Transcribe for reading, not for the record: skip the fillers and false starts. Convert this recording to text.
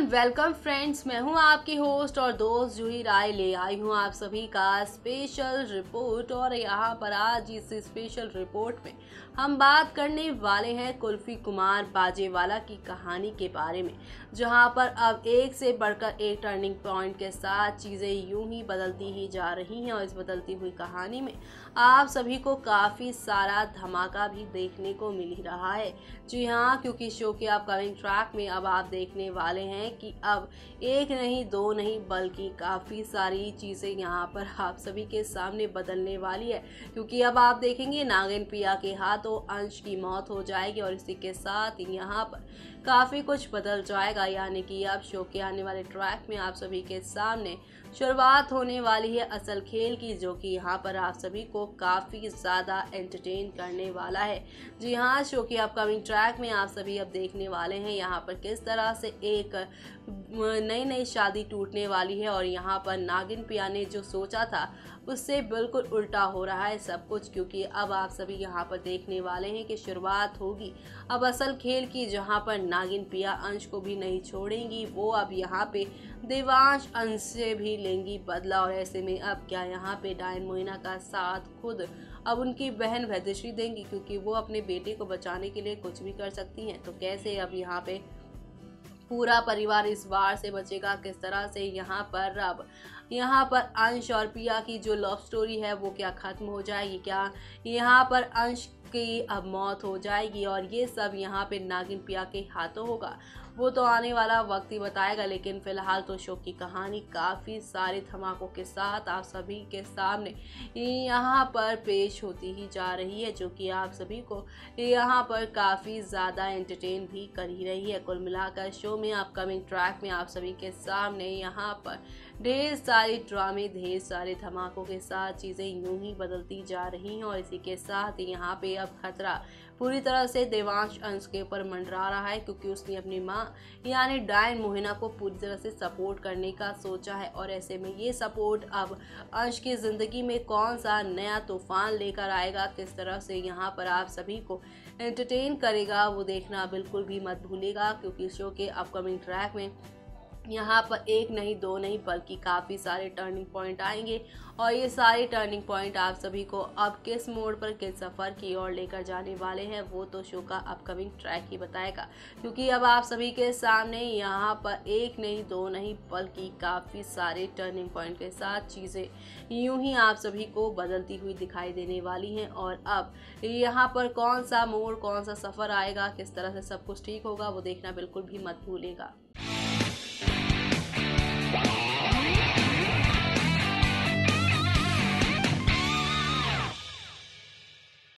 Everyone, welcome friends. मैं हूं आपकी होस्ट और दोस्त जूही राय। ले आई हूं आप सभी का स्पेशल रिपोर्ट। और यहां पर आज इस स्पेशल रिपोर्ट में हम बात करने वाले हैं कुल्फी कुमार बाजेवाला की कहानी के बारे में, जहां पर अब एक से बढ़कर एक टर्निंग पॉइंट के साथ चीज़ें यूं ही बदलती ही जा रही हैं। और इस बदलती हुई कहानी में आप सभी को काफ़ी सारा धमाका भी देखने को मिल ही रहा है। जी हाँ, क्योंकि शो के अपकमिंग ट्रैक में अब आप देखने वाले हैं कि अब एक नहीं दो नहीं बल्कि काफ़ी सारी चीज़ें यहाँ पर आप सभी के सामने बदलने वाली है। क्योंकि अब आप देखेंगे नागिन प्रिया के हाथों अंश की मौत हो जाएगी और इसी के साथ यहाँ पर काफ़ी कुछ बदल जाएगा। यानी कि अब शो के आने वाले ट्रैक में आप सभी के सामने शुरुआत होने वाली है असल खेल की, जो कि यहाँ पर आप सभी को काफ़ी ज़्यादा एंटरटेन करने वाला है। जी हाँ, शो के अपकमिंग ट्रैक में आप सभी अब देखने वाले हैं यहाँ पर किस तरह से एक नई नई शादी टूटने वाली है। और यहाँ पर नागिन प्रिया ने जो सोचा था उससे बिल्कुल उल्टा हो रहा है सब कुछ। क्योंकि अब आप सभी यहाँ पर देखने वाले हैं कि शुरुआत होगी अब असल खेल की, जहाँ पर नागिन प्रिया अंश को भी नहीं छोड़ेंगी। वो अब यहाँ पे देवांश अंश से भी लेंगी बदला। और ऐसे में अब क्या यहाँ पे डायन मोहिना का साथ खुद अब उनकी बहन वैदेश्री देंगी, क्योंकि वो अपने बेटे को बचाने के लिए कुछ भी कर सकती हैं। तो कैसे अब यहाँ पे पूरा परिवार इस वार से बचेगा, किस तरह से यहाँ पर अब यहाँ पर अंश और प्रिया की जो लव स्टोरी है वो क्या खत्म हो जाएगी, क्या यहाँ पर अंश की अब मौत हो जाएगी, और ये सब यहाँ पे नागिन प्रिया के हाथों होगा, वो तो आने वाला वक्त ही बताएगा। लेकिन फिलहाल तो शो की कहानी काफ़ी सारे धमाकों के साथ आप सभी के सामने यहाँ पर पेश होती ही जा रही है, जो कि आप सभी को यहाँ पर काफ़ी ज़्यादा एंटरटेन भी कर ही रही है। कुल मिलाकर शो में अपकमिंग ट्रैक में आप सभी के सामने यहाँ पर ढेर सारे ड्रामे, ढेर सारे धमाकों के साथ चीज़ें यूं ही बदलती जा रही हैं। और इसी के साथ यहाँ पे अब खतरा पूरी तरह से देवांश अंश के ऊपर मंडरा रहा है, क्योंकि उसने अपनी माँ यानी डायन मोहिना को पूरी तरह से सपोर्ट करने का सोचा है। और ऐसे में ये सपोर्ट अब अंश की ज़िंदगी में कौन सा नया तूफान लेकर आएगा, किस तरह से यहाँ पर आप सभी को एंटरटेन करेगा, वो देखना बिल्कुल भी मत भूलिएगा। क्योंकि शो के अपकमिंग ट्रैक में यहाँ पर एक नहीं दो नहीं बल्कि काफ़ी सारे टर्निंग पॉइंट आएंगे। और ये सारे टर्निंग पॉइंट आप सभी को अब किस मोड़ पर किस सफ़र की ओर लेकर जाने वाले हैं, वो तो शो का अपकमिंग ट्रैक ही बताएगा। क्योंकि अब आप सभी के सामने यहाँ पर एक नहीं दो नहीं बल्कि काफ़ी सारे टर्निंग पॉइंट के साथ चीज़ें यूं ही आप सभी को बदलती हुई दिखाई देने वाली हैं। और अब यहाँ पर कौन सा मोड़, कौन सा सफ़र आएगा, किस तरह से सब कुछ ठीक होगा, वो देखना बिल्कुल भी मत भूलेगा।